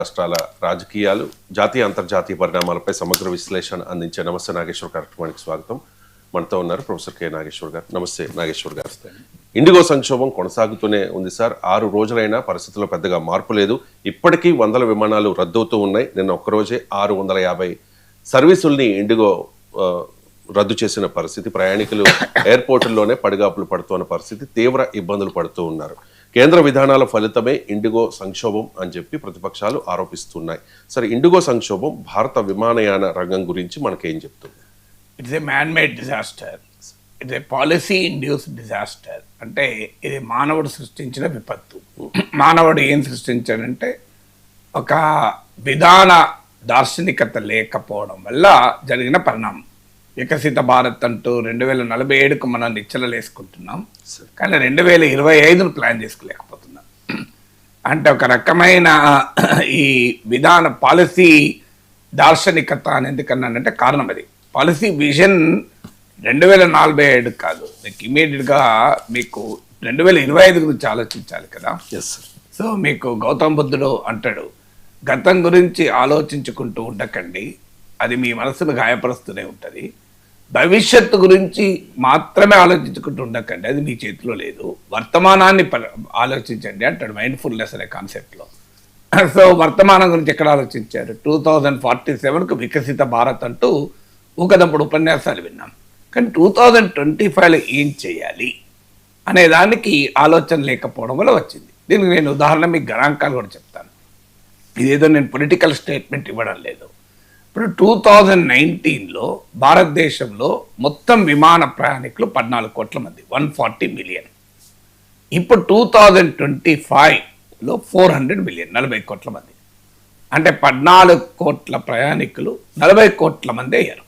రాష్ట్రాల రాజకీయాలు, జాతీయ అంతర్జాతీయ పరిణామాలపై సమగ్ర విశ్లేషణ అందించే నమస్తే నాగేశ్వర్ కార్యక్రమానికి స్వాగతం. మనతో ఉన్నారు ప్రొఫెసర్ కె నాగేశ్వర్ గారు. నమస్తే నాగేశ్వర్ గారు. ఇండిగో సంక్షోభం కొనసాగుతూనే ఉంది సార్. 6 రోజులైనా పరిస్థితుల్లో పెద్దగా మార్పు లేదు. ఇప్పటికీ వందల విమానాలు రద్దవుతూ ఉన్నాయి. నిన్న ఒక్కరోజే 650 సర్వీసుల్ని ఇండిగో రద్దు చేసిన పరిస్థితి. ప్రయాణికులు ఎయిర్పోర్టుల్లోనే పడిగాపులు పడుతున్న పరిస్థితి. తీవ్ర ఇబ్బందులు పడుతూ ఉన్నారు. కేంద్ర విధానాల ఫలితమే ఇండిగో సంక్షోభం అని చెప్పి ప్రతిపక్షాలు ఆరోపిస్తున్నాయి. సరే, ఇండిగో సంక్షోభం భారత విమానయాన రంగం గురించి మనకేం చెప్తుంది? It's a man made disaster. It's a policy induced disaster. అంటే ఇది మానవుడు సృష్టించిన విపత్తు. మానవుడు ఏం సృష్టించాడంటే ఒక విధాన దార్శనికత లేకపోవడం వల్ల జరిగిన పరిణామం. వికసిత భారత్ అంటూ 2047కు మనం నిచ్చెనలు వేసుకుంటున్నాం, కానీ 2025ను ప్లాన్ చేసుకోలేకపోతున్నాం. అంటే ఒక రకమైన ఈ విధాన పాలసీ దార్శనికత అని ఎందుకన్నానంటే కారణం అది. పాలసీ విజన్ 2047 కాదు, మీకు ఇమీడియట్గా మీకు 2025 గురించి ఆలోచించాలి కదా. సో మీకు గౌతమ్ బుద్ధుడు అంటాడు, గతం గురించి ఆలోచించుకుంటూ ఉండకండి, అది మీ మనసును గాయపరుస్తూనే ఉంటుంది. భవిష్యత్తు గురించి మాత్రమే ఆలోచించుకుంటూ ఉండకండి, అది మీ చేతిలో లేదు. వర్తమానాన్ని ఆలోచించండి అంటాడు మైండ్ఫుల్నెస్ అనే కాన్సెప్ట్లో. సో వర్తమానం గురించి ఎక్కడ ఆలోచించారు? 2047కు వికసిత భారత్ అంటూ ఊకదప్పుడు ఉపన్యాసాలు విన్నాం, కానీ 2025లో ఏం చేయాలి అనే దానికి ఆలోచన లేకపోవడం వల్ల వచ్చింది. దీనికి నేను ఉదాహరణ మీకు గణాంకాలు కూడా చెప్తాను. ఇదేదో నేను పొలిటికల్ స్టేట్మెంట్ ఇవ్వడం లేదు. ఇప్పుడు 2019లో భారతదేశంలో మొత్తం విమాన ప్రయాణికులు 14 కోట్ల మంది, 140 మిలియన్. ఇప్పుడు 2025లో 400 మిలియన్, 40 కోట్ల మంది. అంటే 14 కోట్ల ప్రయాణికులు 40 కోట్ల మంది అయ్యారు.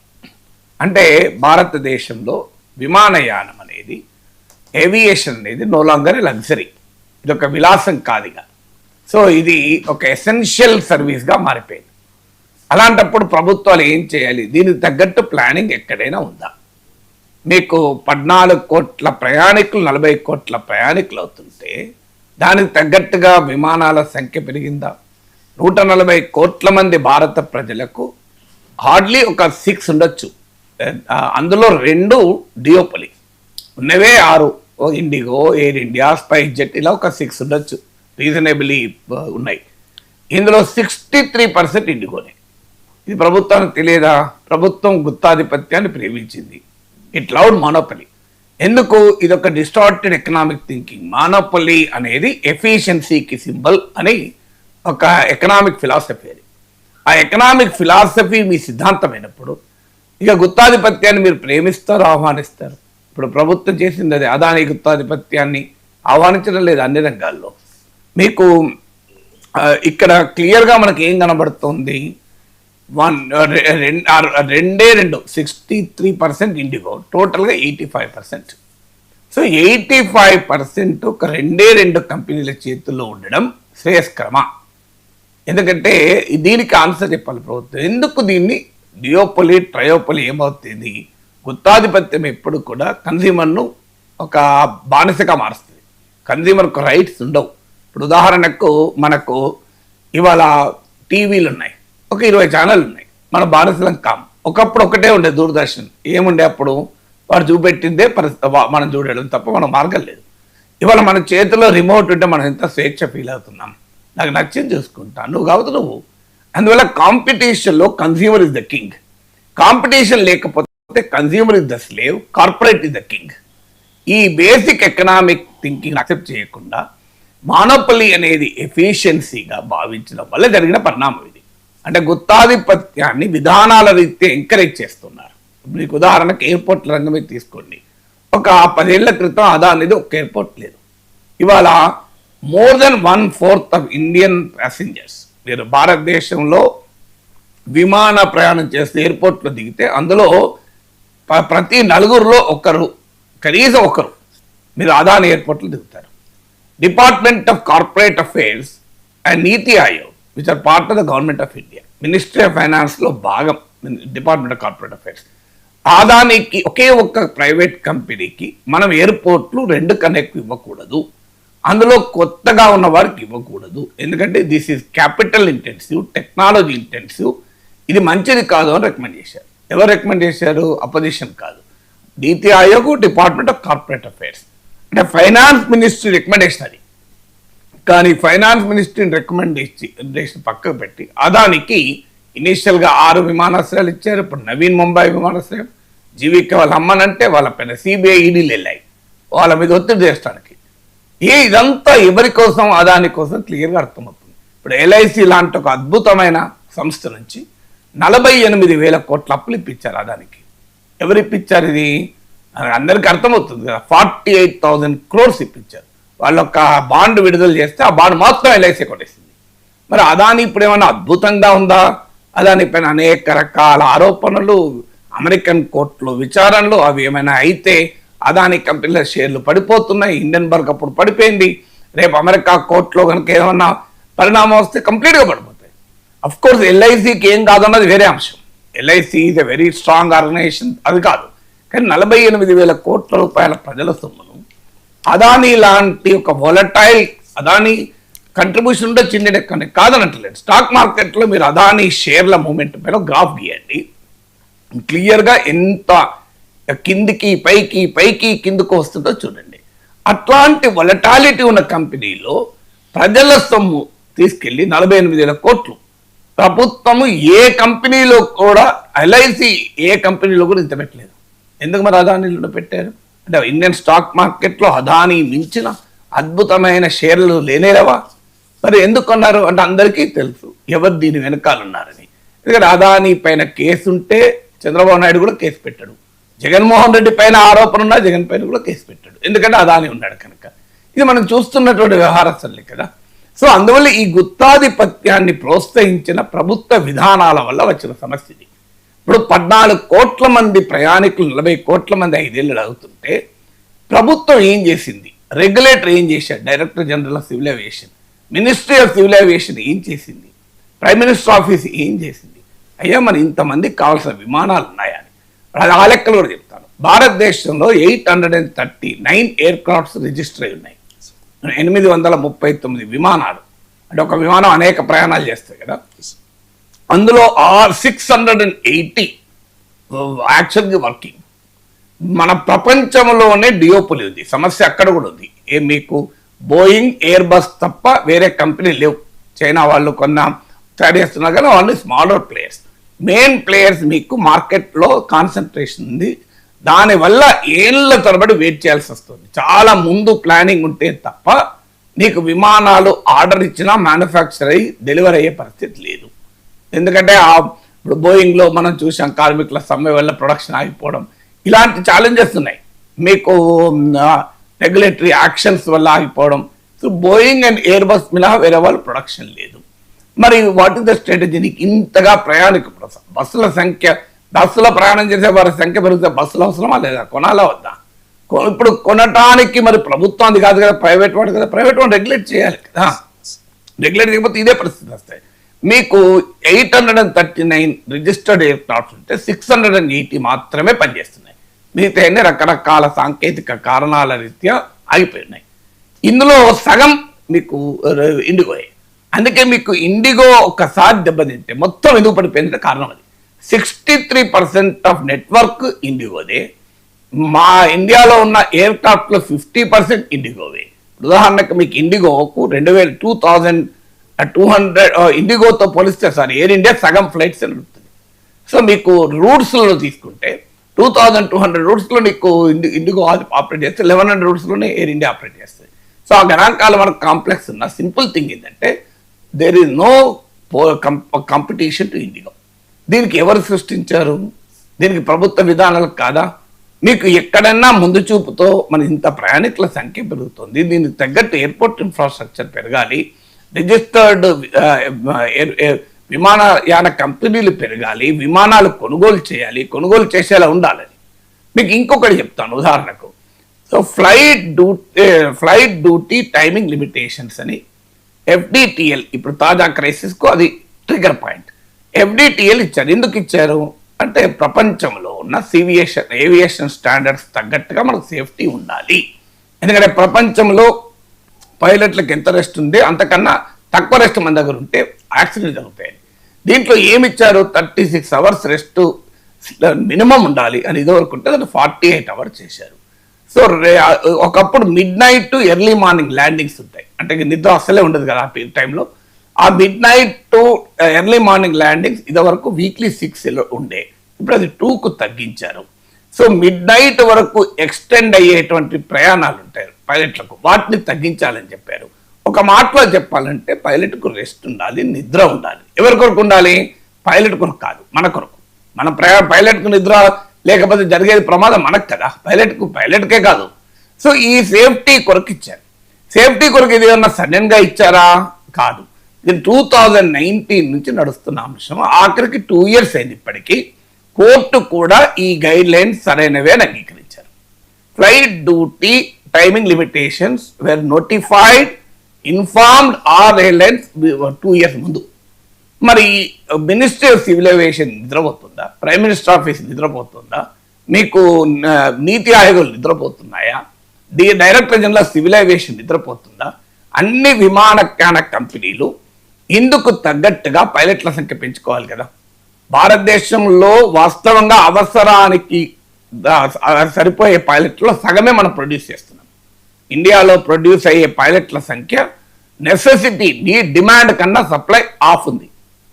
అంటే భారతదేశంలో విమానయానం అనేది, ఏవియేషన్ అనేది నో లాంగర్ లగ్జరీ, ఇది ఒక విలాసం కాదుగా. సో ఇది ఒక ఎసెన్షియల్ సర్వీస్గా మారిపోయింది. అలాంటప్పుడు ప్రభుత్వాలు ఏం చేయాలి? దీనికి తగ్గట్టు ప్లానింగ్ ఎక్కడైనా ఉందా? మీకు 14 కోట్ల ప్రయాణికులు 40 కోట్ల ప్రయాణికులు అవుతుంటే దానికి తగ్గట్టుగా విమానాల సంఖ్య పెరిగిందా? 140 కోట్ల మంది భారత ప్రజలకు హార్డ్లీ ఒక 6 ఉండొచ్చు. అందులో 2 డియోపలి, ఉన్నవే 6, IndiGo, air India, spice jet, ఇలా ఒక 6 ఉండొచ్చు, రీజనబుల్లీ ఉన్నాయి. ఇందులో 63% ఇండిగోనే. ఇది ప్రభుత్వానికి తెలియదా? ప్రభుత్వం గుత్తాధిపత్యాన్ని ప్రేమించింది. It loud monopoly. ఎందుకు? ఇది ఒక డిస్టార్టెడ్ ఎకనామిక్ థింకింగ్. మోనోపలీ అనేది ఎఫిషియన్సీకి సింబల్ అని ఒక ఎకనామిక్ ఫిలాసఫీ. అది ఆ ఎకనామిక్ ఫిలాసఫీ మీ సిద్ధాంతమైనప్పుడు ఇక గుత్తాధిపత్యాన్ని మీరు ప్రేమిస్తారు, ఆహ్వానిస్తారు. ఇప్పుడు ప్రభుత్వం చేసింది అదే. అదాని గుత్తాధిపత్యాన్ని ఆహ్వానించడం లేదు అన్ని రంగాల్లో. మీకు ఇక్కడ క్లియర్గా మనకి ఏం కనబడుతుంది? 63% ఇండిగో, టోటల్గా 85%. సో 85% ఒక 2 కంపెనీల చేతుల్లో ఉండడం శ్రేయస్కరమా? ఎందుకంటే దీనికి ఆన్సర్ చెప్పాలి ప్రభుత్వం. ఎందుకు దీన్ని డియోపొలి, ట్రయోపొలి ఏమవుతుంది? గుత్తాధిపత్యం ఎప్పుడు కూడా కన్జ్యూమర్ను ఒక బానిసగా మారుస్తుంది. కన్జ్యూమర్కు రైట్స్ ఉండవు. ఇప్పుడు ఉదాహరణకు మనకు ఇవాళ టీవీలు ఉన్నాయి, ఒక 20 ఛానళ్ళు ఉన్నాయి, మన బానిసలం కాం. ఒకప్పుడు ఒకటే ఉండే దూరదర్శన్. ఏముండే అప్పుడు? వాడు చూపెట్టిందే మనం చూడడం తప్ప మన మార్గం లేదు. ఇవాళ మన చేతిలో రిమోట్ ఉంటే మనం ఎంత స్వేచ్ఛ ఫీల్ అవుతున్నాం. నాకు నచ్చింది చూసుకుంటాను, నువ్వు కావద్దు నువ్వు. అందువల్ల కాంపిటీషన్లో consumer is the king. Competition లేకపోతే consumer is the slave, corporate is the king. ఈ బేసిక్ ఎకనామిక్ థింకింగ్ అక్సెప్ట్ చేయకుండా మోనోపలీ అనేది ఎఫిషియన్సీగా భావించడం వల్ల జరిగిన పరిణామం ఇది. అంటే గుత్తాధిపత్యాన్ని విధానాల రీత్యా ఎంకరేజ్ చేస్తున్నారు. మీకు ఉదాహరణకు ఎయిర్పోర్ట్ల రంగమే తీసుకోండి. ఒక 10 ఏళ్ల క్రితం అదానిది ఒక ఎయిర్పోర్ట్ లేదు. ఇవాళ more than 1/4 of Indian passengers, మీరు భారతదేశంలో విమాన ప్రయాణం చేస్తే ఎయిర్పోర్ట్లో దిగితే అందులో ప్రతి 4 ఒకరు, కనీసం ఒకరు మీరు అదాని ఎయిర్పోర్ట్లో దిగుతారు. Department of corporate affairs and NITI Aayog, which are part of the government of India, ministry of ఫైనాన్స్లో భాగం డిపార్ట్మెంట్ ఆఫ్ కార్పొరేట్ అఫైర్స్. అదానికి ఒకే ఒక్క ప్రైవేట్ కంపెనీకి మనం ఎయిర్పోర్ట్లు 2 కన్నా ఎక్కువ ఇవ్వకూడదు అందులో కొత్తగా ఉన్న వారికి ఇవ్వకూడదు. ఎందుకంటే this is capital intensive, technology intensive, ఇది మంచిది కాదు అని రికమెండ్ చేశారు. ఎవరు రికమెండ్ చేశారు? అపోజిషన్ కాదు, నీతి Aayog, department of corporate affairs. అంటే ఫైనాన్స్ మినిస్ట్రీ రికమెండేషన్ అది. కానీ ఫైనాన్స్ మినిస్ట్రీని రికమెండేషన్ పక్కకు పెట్టి అదానికి ఇనీషియల్గా 6 విమానాశ్రయాలు ఇచ్చారు. ఇప్పుడు నవీన్ ముంబై విమానాశ్రయం, జీవిక వాళ్ళ అమ్మనంటే వాళ్ళ పైన సిబిఐ ఈడీలు వెళ్ళాయి వాళ్ళ మీద ఒత్తిడి చేసడానికి. ఇదంతా ఎవరి కోసం? అదాని కోసం క్లియర్గా అర్థమవుతుంది. ఇప్పుడు ఎల్ఐసి లాంటి ఒక అద్భుతమైన సంస్థ నుంచి 48,000 కోట్ల అప్పులు ఇప్పించారు అదానికి. ఎవరు ఇప్పించారు? ఇది అందరికీ అర్థమవుతుంది కదా. 48,000 crores ఇప్పించారు. వాళ్ళు ఒక బాండ్ విడుదల చేస్తే ఆ బాండ్ మొత్తం ఎల్ఐసి కొట్టేసింది. మరి అదాని ఇప్పుడు ఏమైనా అద్భుతంగా ఉందా? అదాని పైన అనేక రకాల ఆరోపణలు, అమెరికన్ కోర్టులో విచారణలు, అవి ఏమైనా అయితే అదాని కంపెనీల షేర్లు పడిపోతున్నాయి. ఇండియన్బర్గ్ అప్పుడు పడిపోయింది. రేపు అమెరికా కోర్టులో కనుక ఏమన్నా పరిణామం వస్తే కంప్లీట్గా పడిపోతాయి. అఫ్ కోర్స్ ఎల్ఐసికి ఏం కాదన్నది వేరే అంశం. LIC is a very strong organisation, అది కాదు. కానీ 48,000 కోట్ల రూపాయల ప్రజల సొమ్మును అదాని లాంటి ఒక వోలటైల్, అదాని కంట్రిబ్యూషన్ ఉంటే చిన్నడెక్కని కాదనట్లేదు. స్టాక్ మార్కెట్లో మీరు అదాని షేర్ల మూమెంట్ పైన గ్రాఫ్ గీయండి, క్లియర్గా ఎంత కిందికి పైకి పైకి కిందకు వస్తుందో చూడండి. అట్లాంటి వొలటాలిటీ ఉన్న కంపెనీలో ప్రజల సొమ్ము తీసుకెళ్లి 48,000 కోట్లు ప్రభుత్వము ఏ కంపెనీలో కూడా, ఎల్ఐసి ఏ కంపెనీలో కూడా ఇంత పెట్టలేదు. ఎందుకు మరి అదానీలో పెట్టారు? అంటే ఇండియన్ స్టాక్ మార్కెట్లో అదాని మించిన అద్భుతమైన షేర్లు లేనేలేవా? మరి ఎందుకు అన్నారు అంటే అందరికీ తెలుసు ఎవరు దీని వెనకాలన్నారని. ఎందుకంటే అదాని పైన కేసు ఉంటే చంద్రబాబు నాయుడు కూడా కేసు పెట్టాడు, జగన్మోహన్ రెడ్డి పైన ఆరోపణ ఉన్నా జగన్ పైన కూడా కేసు పెట్టాడు, ఎందుకంటే అదాని ఉన్నాడు కనుక. ఇది మనం చూస్తున్నటువంటి వ్యవహార సరళి కదా. సో అందువల్ల ఈ గుత్తాధిపత్యాన్ని ప్రోత్సహించిన ప్రభుత్వ విధానాల వల్ల వచ్చిన సమస్య ఇది. ఇప్పుడు 14 కోట్ల మంది ప్రయాణికులు, 40 కోట్ల మంది 5 ఏళ్ళు అవుతుంటే ప్రభుత్వం ఏం చేసింది? రెగ్యులేటర్ ఏం చేశాడు? Director general of civil aviation, ministry of civil aviation ఏం చేసింది? ప్రైమ్ మినిస్టర్ ఆఫీస్ ఏం చేసింది? అయ్యా మరి ఇంతమందికి కావాల్సిన విమానాలు ఉన్నాయని ఆ లెక్కలు కూడా చెప్తాను. భారతదేశంలో 839 ఎయిర్ క్రాఫ్ట్స్ రిజిస్టర్ అయి ఉన్నాయి, 839 విమానాలు. అంటే ఒక విమానం అనేక ప్రయాణాలు చేస్తాయి కదా. అందులో 680 యాక్చువల్గా వర్కింగ్. మన ప్రపంచంలోనే డియోపులి ఉంది, సమస్య అక్కడ కూడా ఉంది. మీకు బోయింగ్, ఎయిర్ బస్ తప్ప వేరే కంపెనీ లేవు. చైనా వాళ్ళు తయారు చేస్తున్నారు కానీ వాళ్ళు స్మాలర్ ప్లేయర్స్. మెయిన్ ప్లేయర్స్ మీకు మార్కెట్లో కాన్సన్ట్రేషన్ ఉంది. దానివల్ల ఏళ్ళ తరబడి వెయిట్ చేయాల్సి వస్తుంది. చాలా ముందు ప్లానింగ్ ఉంటే తప్ప నీకు విమానాలు ఆర్డర్ ఇచ్చినా మ్యానుఫ్యాక్చర్ అయ్యి డెలివరీ అయ్యే పరిస్థితి లేదు. ఎందుకంటే ఇప్పుడు బోయింగ్లో మనం చూసాం, కార్మికుల సమ్మె వల్ల ప్రొడక్షన్ ఆగిపోవడం, ఇలాంటి ఛాలెంజెస్ ఉన్నాయి. మీకు రెగ్యులేటరీ యాక్షన్స్ వల్ల ఆగిపోవడం. So Boeing and air bus మినహా వేరే వాళ్ళు ప్రొడక్షన్ లేదు. మరి వాట్ ఇస్ ద స్ట్రాటజీ? నీకు ఇంతగా ప్రయాణికులు, బస్సుల సంఖ్య, బస్సులో ప్రయాణం చేసే వారి సంఖ్య పెరిగితే బస్సులు అవసరమా లేదా? కొనాలా వద్దా? ఇప్పుడు కొనటానికి మరి ప్రభుత్వం అది కాదు కదా, ప్రైవేట్ వాడు కదా. ప్రైవేట్ వాడు రెగ్యులేట్ చేయాలి కదా. రెగ్యులేట్ చేయకపోతే ఇదే పరిస్థితి వస్తాయి. మీకు 839 రిజిస్టర్డ్ ఎయిర్ క్రాఫ్ట్స్ ఉంటే 680 మాత్రమే పనిచేస్తున్నాయి. మిగతా అన్ని రకరకాల సాంకేతిక కారణాల రీత్యా ఆగిపోయినాయి. ఇందులో సగం మీకు ఇండిగోయే. అందుకే మీకు ఇండిగో ఒక్కసారి దెబ్బతింటే మొత్తం ఎందుకు పడిపోయిందంటే కారణం అది. 63% ఆఫ్ నెట్వర్క్ ఇండిగోదే. మా ఇండియాలో ఉన్న ఎయిర్ క్రాఫ్ట్లో 50% ఇండిగోవే. ఉదాహరణకు మీకు ఇండిగోకు 2200 ఇండిగోతో పోలిస్తే ఎయిర్ ఇండియా సగం ఫ్లైట్స్ నడుపుతుంది. సో మీకు రూట్స్లో తీసుకుంటే 2200 రూట్స్లో నీకు ఇండిగో ఆపరేట్ చేస్తే 1100 రూట్స్లోనే ఎయిర్ ఇండియా ఆపరేట్ చేస్తుంది. సో ఆ గణాంకాలు మనకు కాంప్లెక్స్ ఉన్న సింపుల్ థింగ్ ఏంటంటే there is no competition to IndiGo. దీనికి ఎవరు సృష్టించారు? దీనికి ప్రభుత్వ విధానాలు కాదా? మీకు ఎక్కడన్నా ముందు చూపుతో మన ఇంత ప్రయాణికుల సంఖ్య పెరుగుతుంది, దీనికి తగ్గట్టు ఎయిర్పోర్ట్ ఇన్ఫ్రాస్ట్రక్చర్ పెరగాలి, రిజిస్టర్డ్ విమానయాన కంపెనీలు పెరగాలి, విమానాలు కొనుగోలు చేయాలి, కొనుగోలు చేసేలా ఉండాలని. మీకు ఇంకొకటి చెప్తాను ఉదాహరణకు. So flight duty timing limitations అని FDTL ఇప్పుడు తాజా క్రైసిస్కు అది ట్రిగర్ పాయింట్. FDTL ఇచ్చారు. ఎందుకు ఇచ్చారు అంటే ప్రపంచంలో ఉన్న ఏవియేషన్ స్టాండర్డ్స్ తగ్గట్టుగా మనకు సేఫ్టీ ఉండాలి. ఎందుకంటే ప్రపంచంలో పైలట్లకు ఎంత రెస్ట్ ఉంది అంతకన్నా తక్కువ రెస్ట్ మన దగ్గర ఉంటే యాక్సిడెంట్ జరుగుతాయి. దీంట్లో ఏమి ఇచ్చారు, 36 అవర్స్ రెస్ట్ మినిమం ఉండాలి అని ఇదివరకు ఉంటే దాన్ని 48 అవర్స్ చేశారు. సో ఒకప్పుడు mid night to early morning landings ఉంటాయి, అంటే నిద్ర అస్సలే ఉండదు కదా ఆ టైంలో. ఆ mid night to early morning landings ఇదివరకు వీక్లీ 6 ఉండే, ఇప్పుడు అది 2కు తగ్గించారు. సో మిడ్ నైట్ వరకు ఎక్స్టెండ్ అయ్యేటువంటి ప్రయాణాలు ఉంటాయి పైలట్లకు, వాటిని తగ్గించాలని చెప్పారు. ఒక మాటలో చెప్పాలంటే పైలట్కు రెస్ట్ ఉండాలి, నిద్ర ఉండాలి. ఎవరి కొరకు ఉండాలి? పైలట్ కొరకు కాదు, మన కొరకు. మన పైలట్కు నిద్ర లేకపోతే జరిగేది ప్రమాదం మనకు కదా, పైలట్కే కాదు. సో ఈ సేఫ్టీ కొరకు ఇచ్చారు. సేఫ్టీ కొరకు ఇది ఏమన్నా సడన్గా ఇచ్చారా? కాదు. ఇది 2019 నుంచి నడుస్తున్న అంశం. ఆఖరికి 2 years అయింది. ఇప్పటికీ కోర్టు కూడా ఈ గైడ్ లైన్స్ సరైనవే అని అంగీకరించారు. Flight duty timing limitations were notified, informed are airlines 2 years ముందు. మరి మినిస్ట్రీ ఆఫ్ సివిల్ ఏవియేషన్ నిద్రపోతుందా? ప్రైమ్ మినిస్టర్ ఆఫీస్ నిద్రపోతుందా? మీకు నీతి ఆయోగాలు నిద్రపోతున్నాయా? Director general of civil aviation నిద్రపోతుందా? అన్ని విమానయాన కంపెనీలు ఇందుకు తగ్గట్టుగా పైలట్ల సంఖ్య పెంచుకోవాలి కదా. భారతదేశంలో వాస్తవంగా అవసరానికి సరిపోయే పైలట్లో సగమే మనం ప్రొడ్యూస్ చేస్తున్నాం. ఇండియాలో ప్రొడ్యూస్ అయ్యే పైలట్ల సంఖ్య నెసెసిటీ, డిమాండ్ కన్నా సప్లై ఆఫ్ ఉంది.